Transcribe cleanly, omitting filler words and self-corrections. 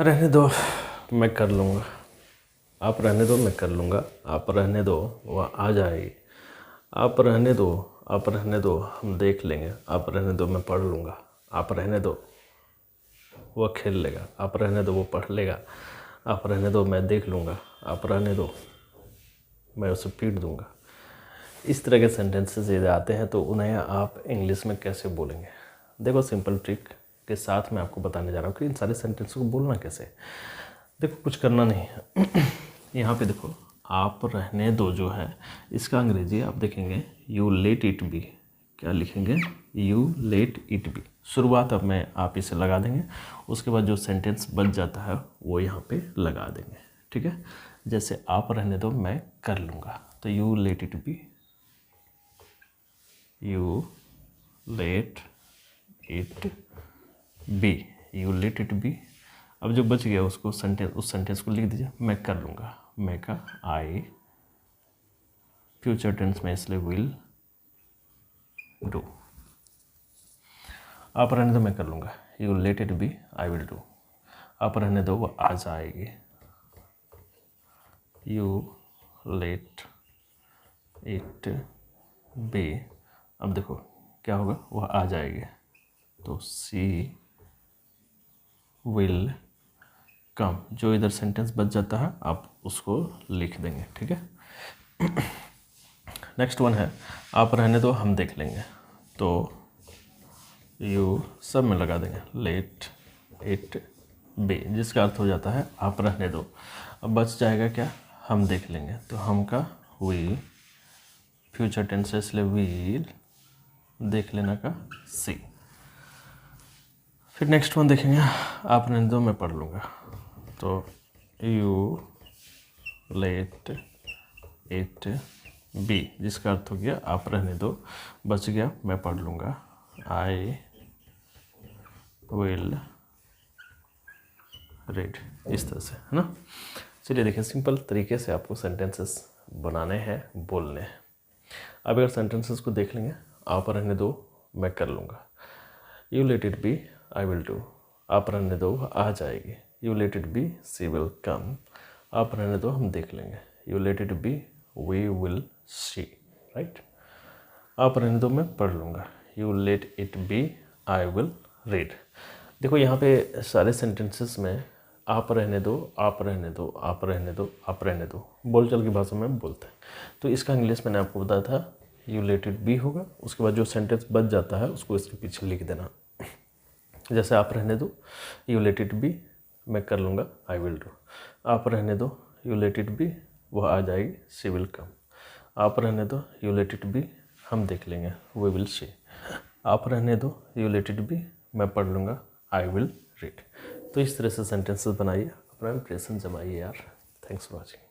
रहने दो मैं कर लूँगा, आप रहने दो मैं कर लूँगा, आप रहने दो वह आ जाएगी, आप रहने दो, आप रहने दो हम देख लेंगे, आप रहने दो मैं पढ़ लूँगा, आप रहने दो वह खेल लेगा, आप रहने दो वो पढ़ लेगा, आप रहने दो मैं देख लूँगा, आप रहने दो मैं उसे पीट दूँगा। इस तरह के सेंटेंसेस यदि आते हैं तो उन्हें आप इंग्लिश में कैसे बोलेंगे। देखो सिंपल ट्रिक के साथ मैं आपको बताने जा रहा हूँ कि इन सारे सेंटेंस को बोलना कैसे। देखो कुछ करना नहीं है यहाँ पे देखो आप रहने दो जो है इसका अंग्रेजी आप देखेंगे यू लेट इट बी। क्या लिखेंगे? You let it B. शुरुआत अब में आप इसे लगा देंगे, उसके बाद जो सेंटेंस बच जाता है वो यहाँ पे लगा देंगे। ठीक है, जैसे आप रहने दो मैं कर लूँगा, तो you let it B, you let it B, you let it B. अब जो बच गया उसको उस सेंटेंस को लिख दीजिए, मैं कर लूँगा, मैं का आई, फ्यूचर टेंस में इसलिए विल डू। आप रहने दो मैं कर लूँगा, you let it be I will do. आप रहने दो वो आ जाएगी, यू लेट इट बी। अब देखो क्या होगा, वह आ जाएगी, तो सी विल कम। जो इधर सेंटेंस बच जाता है आप उसको लिख देंगे। ठीक है, नेक्स्ट वन है आप रहने दो हम देख लेंगे, तो यू सब में लगा देंगे, लेट इट बी, जिसका अर्थ हो जाता है आप रहने दो। अब बच जाएगा क्या, हम देख लेंगे, तो हम का वी, फ्यूचर टेंस इसलिए विल, देख लेना का सी। फिर नेक्स्ट वन देखेंगे, आप रहने दो मैं पढ़ लूँगा, तो यू लेट इट बी, जिसका अर्थ हो गया आप रहने दो, बच गया मैं पढ़ लूँगा, आई विल रीड। इस तरह से, है ना। चलिए देखिए सिंपल तरीके से आपको सेंटेंसेस बनाने हैं, बोलने हैं। अब अगर सेंटेंसेस को देख लेंगे, आप रहने दो मैं कर लूँगा, you let it be I will do. आप रहने दो आ जाएगी, you let it be she will come. आप रहने दो हम देख लेंगे, you let it be we will see. Right. आप रहने दो मैं पढ़ लूँगा, you let it be I will read. देखो यहाँ पे सारे सेंटेंसेस में आप रहने दो, आप रहने दो, आप रहने दो, आप रहने दो बोलचाल की भाषा में बोलते हैं। तो इसका इंग्लिश मैंने आपको बताया था, यू लेट इट बी होगा, उसके बाद जो सेंटेंस बच जाता है उसको इसके पीछे लिख देना। जैसे आप रहने दो, यू लेट इट बी मैं कर लूँगा आई विल डू। आप रहने दो, यू लेट इट बी वह आ जाएगी शी विल कम। आप रहने दो, यू लेट इट बी हम देख लेंगे वी विल सी। आप रहने दो, यू लेट इट बी मैं पढ़ लूँगा आई विल रीड। तो इस तरह से सेंटेंसेस बनाइए, अपना इंप्रेशन जमाइए यार। Thanks for watching.